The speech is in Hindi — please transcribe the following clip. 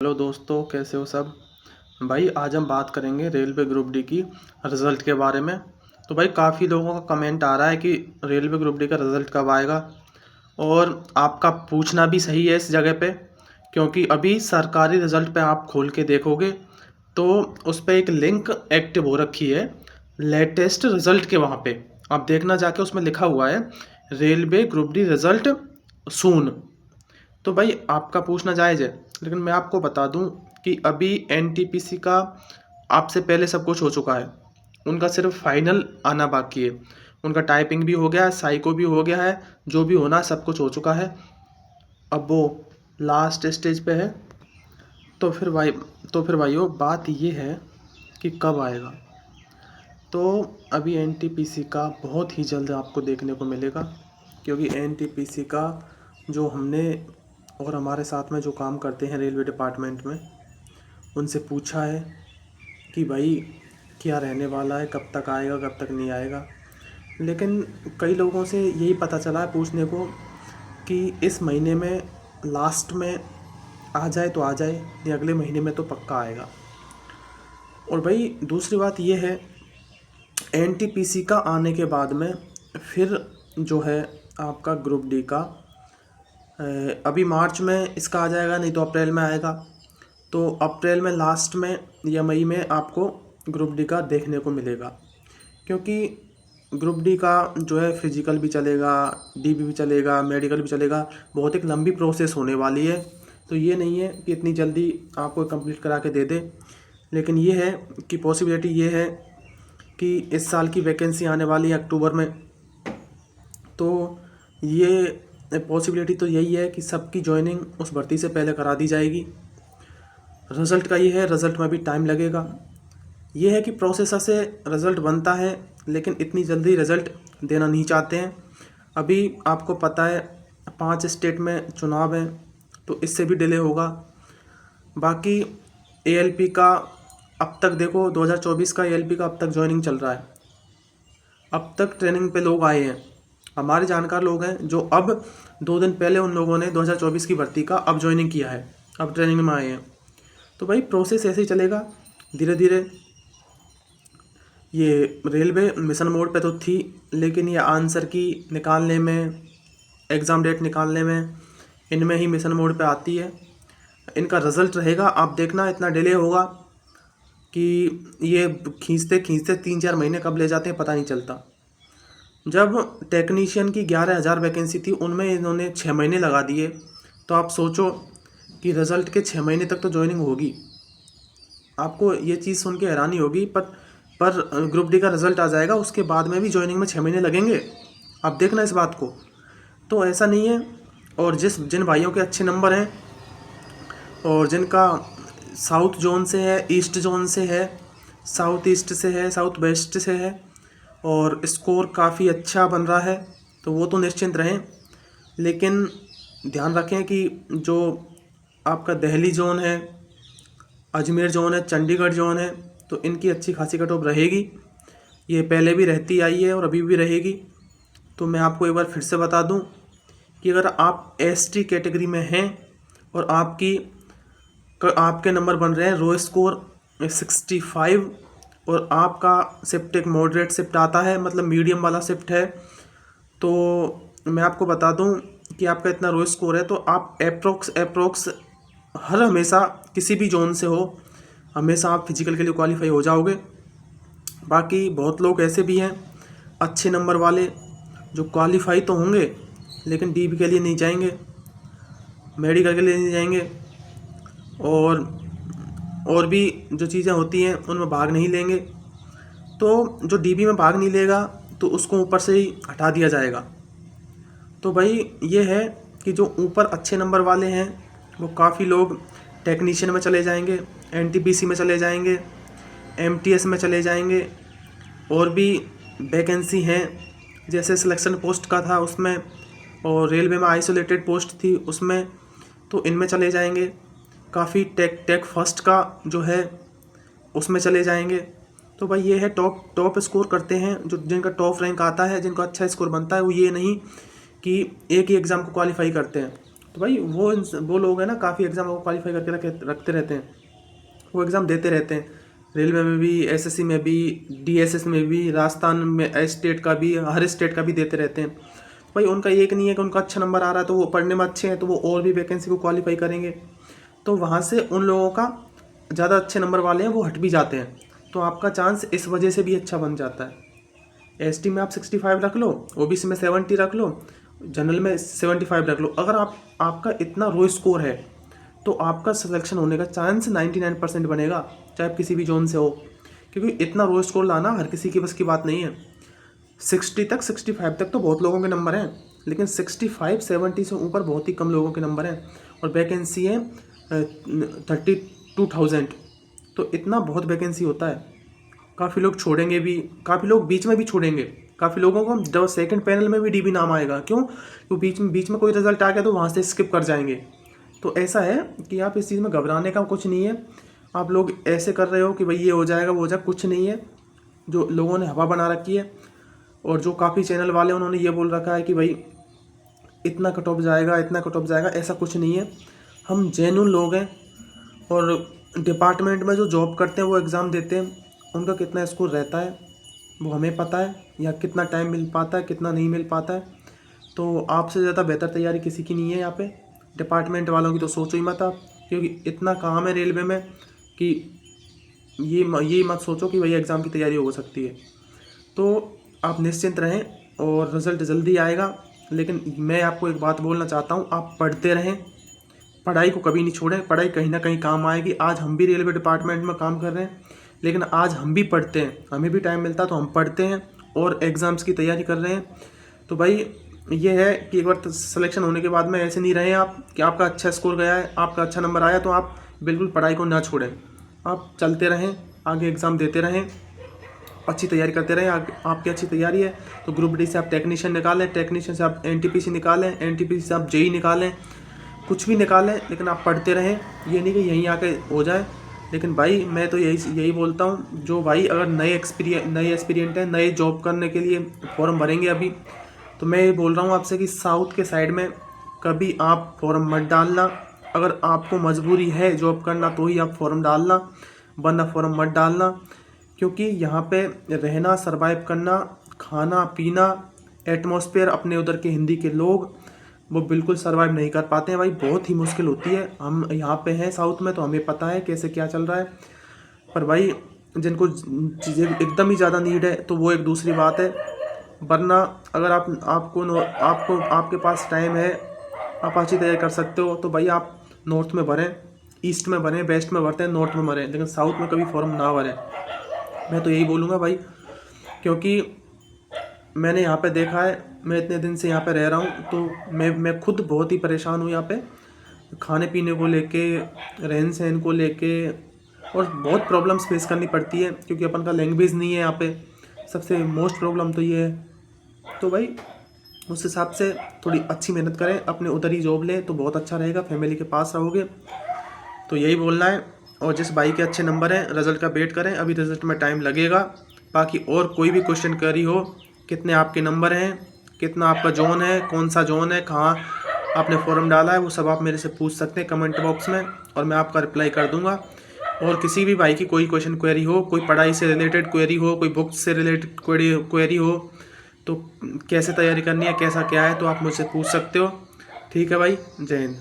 हेलो दोस्तों, कैसे हो सब। भाई आज हम बात करेंगे रेलवे ग्रुप डी की रिज़ल्ट के बारे में। तो भाई काफ़ी लोगों का कमेंट आ रहा है कि रेलवे ग्रुप डी का रिज़ल्ट कब आएगा, और आपका पूछना भी सही है इस जगह पे, क्योंकि अभी सरकारी रिज़ल्ट पे आप खोल के देखोगे तो उस पे एक लिंक एक्टिव हो रखी है लेटेस्ट रिज़ल्ट के। वहाँ पे आप देखना जाके, उसमें लिखा हुआ है रेलवे ग्रुप डी रिज़ल्ट सून। तो भाई आपका पूछना जायज़ है, लेकिन मैं आपको बता दूं कि अभी एनटीपीसी का आपसे पहले सब कुछ हो चुका है। उनका सिर्फ फाइनल आना बाकी है। उनका टाइपिंग भी हो गया है, साइको भी हो गया है, जो भी होना सब कुछ हो चुका है। अब वो लास्ट स्टेज पे है। तो फिर भाई तो फिर भाइयों बात ये है कि कब आएगा। तो अभी एनटीपीसी का बहुत ही जल्द आपको देखने को मिलेगा, क्योंकि एनटीपीसी का जो हमने और हमारे साथ में जो काम करते हैं रेलवे डिपार्टमेंट में, उनसे पूछा है कि भाई क्या रहने वाला है, कब तक आएगा कब तक नहीं आएगा। लेकिन कई लोगों से यही पता चला है पूछने को कि इस महीने में लास्ट में आ जाए तो आ जाए, नहीं अगले महीने में तो पक्का आएगा। और भाई दूसरी बात ये है, एनटीपीसी का आने के बाद में फिर जो है आपका ग्रुप डी का अभी मार्च में इसका आ जाएगा, नहीं तो अप्रैल में आएगा। तो अप्रैल में लास्ट में या मई में आपको ग्रुप डी का देखने को मिलेगा, क्योंकि ग्रुप डी का जो है फिजिकल भी चलेगा, डीबी भी चलेगा, मेडिकल भी चलेगा। बहुत एक लंबी प्रोसेस होने वाली है। तो ये नहीं है कि इतनी जल्दी आपको कंप्लीट करा के दे दे, लेकिन ये है कि पॉसिबिलिटी ये है कि इस साल की वैकेंसी आने वाली है अक्टूबर में। तो ये पॉसिबिलिटी तो यही है कि सबकी ज्वाइनिंग उस भर्ती से पहले करा दी जाएगी। रिज़ल्ट का ये है, रिज़ल्ट में भी टाइम लगेगा। ये है कि प्रोसेसर से रिज़ल्ट बनता है, लेकिन इतनी जल्दी रिज़ल्ट देना नहीं चाहते हैं। अभी आपको पता है 5 स्टेट में चुनाव हैं, तो इससे भी डिले होगा। बाकी एएलपी का अब तक देखो, 2024 का एएलपी का अब तक ज्वाइनिंग चल रहा है। अब तक ट्रेनिंग पे लोग आए हैं, हमारे जानकार लोग हैं, जो अब 2 दिन पहले उन लोगों ने 2024 की भर्ती का अब ज्वाइनिंग किया है, अब ट्रेनिंग में आए हैं। तो भाई प्रोसेस ऐसे ही चलेगा धीरे धीरे। ये रेलवे मिशन मोड पे तो थी, लेकिन ये आंसर की निकालने में, एग्ज़ाम डेट निकालने में, इनमें ही मिशन मोड पे आती है। इनका रिज़ल्ट रहेगा, आप देखना इतना डिले होगा कि ये खींचते खींचते 3-4 महीने कब ले जाते हैं पता नहीं चलता। जब टेक्नीशियन की 11,000 वैकेंसी थी, उनमें इन्होंने 6 महीने लगा दिए। तो आप सोचो कि रिज़ल्ट के 6 महीने तक तो ज्वाइनिंग होगी। आपको ये चीज़ सुन के हैरानी होगी, पर ग्रुप डी का रिज़ल्ट आ जाएगा, उसके बाद में भी ज्वाइनिंग में 6 महीने लगेंगे। आप देखना इस बात को। तो ऐसा नहीं है। और जिन भाइयों के अच्छे नंबर हैं और जिनका साउथ जोन से है, ईस्ट जोन से है, साउथ ईस्ट से है, साउथ वेस्ट से है, और स्कोर काफ़ी अच्छा बन रहा है, तो वो तो निश्चिंत रहें। लेकिन ध्यान रखें कि जो आपका दिल्ली जोन है, अजमेर जोन है, चंडीगढ़ जोन है, तो इनकी अच्छी खासी कट ऑफ रहेगी। ये पहले भी रहती आई है और अभी भी रहेगी। तो मैं आपको एक बार फिर से बता दूं कि अगर आप एसटी कैटेगरी में हैं और आपके नंबर बन रहे हैं रो स्कोर 65, और आपका शिफ्ट एक मॉडरेट शिफ्ट आता है, मतलब मीडियम वाला शिफ्ट है, तो मैं आपको बता दूं कि आपका इतना रो स्कोर है, तो आप अप्रोक्स हर हमेशा किसी भी जोन से हो, हमेशा आप फिजिकल के लिए क्वालिफाई हो जाओगे। बाकी बहुत लोग ऐसे भी हैं अच्छे नंबर वाले, जो क्वालिफाई तो होंगे लेकिन डीबी के लिए नहीं जाएंगे, मेडिकल के लिए नहीं जाएंगे, और भी जो चीज़ें होती हैं उनमें भाग नहीं लेंगे। तो जो डीबी में भाग नहीं लेगा तो उसको ऊपर से ही हटा दिया जाएगा। तो भाई ये है कि जो ऊपर अच्छे नंबर वाले हैं वो काफ़ी लोग टेक्नीशियन में चले जाएंगे, एनटीपीसी में चले जाएंगे, एमटीएस में चले जाएंगे, और भी वैकेंसी हैं जैसे सिलेक्शन पोस्ट का था उसमें, और रेलवे में आइसोलेटेड पोस्ट थी उसमें, तो इनमें चले जाएंगे। काफ़ी टेक फर्स्ट का जो है उसमें चले जाएंगे। तो भाई ये है, टॉप स्कोर करते हैं जो, जिनका टॉप रैंक आता है, जिनका अच्छा स्कोर बनता है, वो ये नहीं कि एक ही एग्ज़ाम को क्वालिफाई करते हैं, तो भाई वो लोग हैं ना, काफ़ी एग्ज़ाम को क्वालिफाई करके रखते रहते हैं, वो एग्ज़ाम देते रहते हैं, रेलवे में भी, एसएससी में भी, डीएसएस में भी, राजस्थान में स्टेट का भी, हर स्टेट का भी देते रहते हैं। भाई उनका एक नहीं है कि उनका अच्छा नंबर आ रहा है तो वो पढ़ने में अच्छे हैं तो वो और भी वैकेंसी को क्वालिफाई करेंगे, तो वहाँ से उन लोगों का ज़्यादा अच्छे नंबर वाले हैं वो हट भी जाते हैं, तो आपका चांस इस वजह से भी अच्छा बन जाता है। एसटी में आप 65 रख लो, ओबीसी में 70 रख लो, जनरल में 75 रख लो, अगर आपका इतना रो स्कोर है तो आपका सिलेक्शन होने का चांस 99% बनेगा, चाहे आप किसी भी जोन से हो, क्योंकि इतना रो स्कोर लाना हर किसी की बस की बात नहीं है। 60 तक 65 तक तो बहुत लोगों के नंबर हैं, लेकिन 65-70 से ऊपर बहुत ही कम लोगों के नंबर हैं, और वैकेंसी है 32,000, तो इतना बहुत वैकेंसी होता है। काफ़ी लोग छोड़ेंगे भी, काफ़ी लोग बीच में भी छोड़ेंगे, काफ़ी लोगों को जब सेकंड पैनल में भी डीबी नाम आएगा, क्यों? क्योंकि बीच में कोई रिजल्ट आ गया तो वहाँ से स्किप कर जाएंगे। तो ऐसा है कि आप इस चीज़ में घबराने का कुछ नहीं है। आप लोग ऐसे कर रहे हो कि भाई ये हो जाएगा वो हो जाएगा, कुछ नहीं है। जो लोगों ने हवा बना रखी है और जो काफ़ी चैनल वाले उन्होंने ये बोल रखा है कि भाई इतना कट ऑफ जाएगा, इतना कट ऑफ जाएगा, ऐसा कुछ नहीं है। हम जेन्युइन लोग हैं, और डिपार्टमेंट में जो जॉब करते हैं वो एग्ज़ाम देते हैं, उनका कितना स्कोर रहता है वो हमें पता है, या कितना टाइम मिल पाता है, कितना नहीं मिल पाता है। तो आपसे ज़्यादा बेहतर तैयारी किसी की नहीं है यहाँ पे। डिपार्टमेंट वालों की तो सोचो ही मत आप, क्योंकि इतना काम है रेलवे में कि ये मत सोचो कि वही एग्ज़ाम की तैयारी हो सकती है। तो आप निश्चिंत रहें और रिज़ल्ट जल्दी आएगा। लेकिन मैं आपको एक बात बोलना चाहता हूँ, आप पढ़ते रहें, पढ़ाई को कभी नहीं छोड़ें, पढ़ाई कहीं ना कहीं काम आएगी। आज हम भी रेलवे डिपार्टमेंट में काम कर रहे हैं, लेकिन आज हम भी पढ़ते हैं, हमें भी टाइम मिलता है तो हम पढ़ते हैं और एग्ज़ाम्स की तैयारी कर रहे हैं। तो भाई ये है कि एक बार सिलेक्शन होने के बाद में ऐसे नहीं रहें आप कि आपका अच्छा स्कोर गया है, आपका अच्छा नंबर आया तो आप बिल्कुल पढ़ाई को ना छोड़ें, आप चलते रहें, आगे एग्ज़ाम देते रहें, अच्छी तैयारी करते रहें। आपकी अच्छी तैयारी है तो ग्रुप डी से आप टेक्नीशियन निकालें, टेक्नीशियन से आप एनटीपीसी निकालें, एनटीपीसी से आप जेई निकालें, कुछ भी निकालें, लेकिन आप पढ़ते रहें। ये नहीं कि यहीं आके हो जाए। लेकिन भाई मैं तो यही बोलता हूँ, जो भाई अगर नए एक्सपीरियंट हैं, नए जॉब करने के लिए फॉर्म भरेंगे अभी, तो मैं ये बोल रहा हूँ आपसे कि साउथ के साइड में कभी आप फॉर्म मत डालना। अगर आपको मजबूरी है जॉब करना तो ही आप फॉर्म डालना, वरना फॉर्म मत डालना, क्योंकि यहाँ पे रहना, सरवाइव करना, खाना पीना, एटमॉस्फेयर, अपने उधर के हिंदी के लोग वो बिल्कुल सरवाइव नहीं कर पाते हैं भाई, बहुत ही मुश्किल होती है। हम यहाँ पे हैं साउथ में तो हमें पता है कैसे क्या चल रहा है। पर भाई जिनको चीज़ें एकदम ही ज़्यादा नीड है तो वो एक दूसरी बात है, वरना अगर आपको आपके पास टाइम है, आप अच्छी तैयारी कर सकते हो, तो भाई आप नॉर्थ में भरें, ईस्ट में भरें, वेस्ट में भरते हैं, नॉर्थ में भरें, लेकिन साउथ में कभी फॉर्म ना भरें। मैं तो यही बोलूँगा भाई, क्योंकि मैंने यहाँ पे देखा है, मैं इतने दिन से यहाँ पे रह रहा हूँ, तो मैं खुद बहुत ही परेशान हूँ यहाँ पे, खाने पीने को लेके, रहन सहन को लेके, और बहुत प्रॉब्लम्स फेस करनी पड़ती है, क्योंकि अपन का लैंग्वेज नहीं है यहाँ पे। सबसे मोस्ट प्रॉब्लम तो ये है। तो भाई उस हिसाब से थोड़ी अच्छी मेहनत करें, अपने उधर ही जॉब लें तो बहुत अच्छा रहेगा, फैमिली के पास रहोगे। तो यही बोलना है। और जिस भाई के अच्छे नंबर हैं, रिज़ल्ट का वेट करें, अभी रिज़ल्ट में टाइम लगेगा। बाकी और कोई भी क्वेश्चन क्वेरी हो, कितने आपके नंबर हैं, कितना आपका जोन है, कौन सा जोन है, कहाँ आपने फॉर्म डाला है, वो सब आप मेरे से पूछ सकते हैं कमेंट बॉक्स में, और मैं आपका रिप्लाई कर दूंगा। और किसी भी भाई की कोई क्वेश्चन क्वेरी हो, कोई पढ़ाई से रिलेटेड क्वेरी हो, कोई बुक्स से रिलेटेड क्वेरी हो, तो कैसे तैयारी करनी है, कैसा क्या है, तो आप मुझसे पूछ सकते हो। ठीक है भाई, जय हिंद।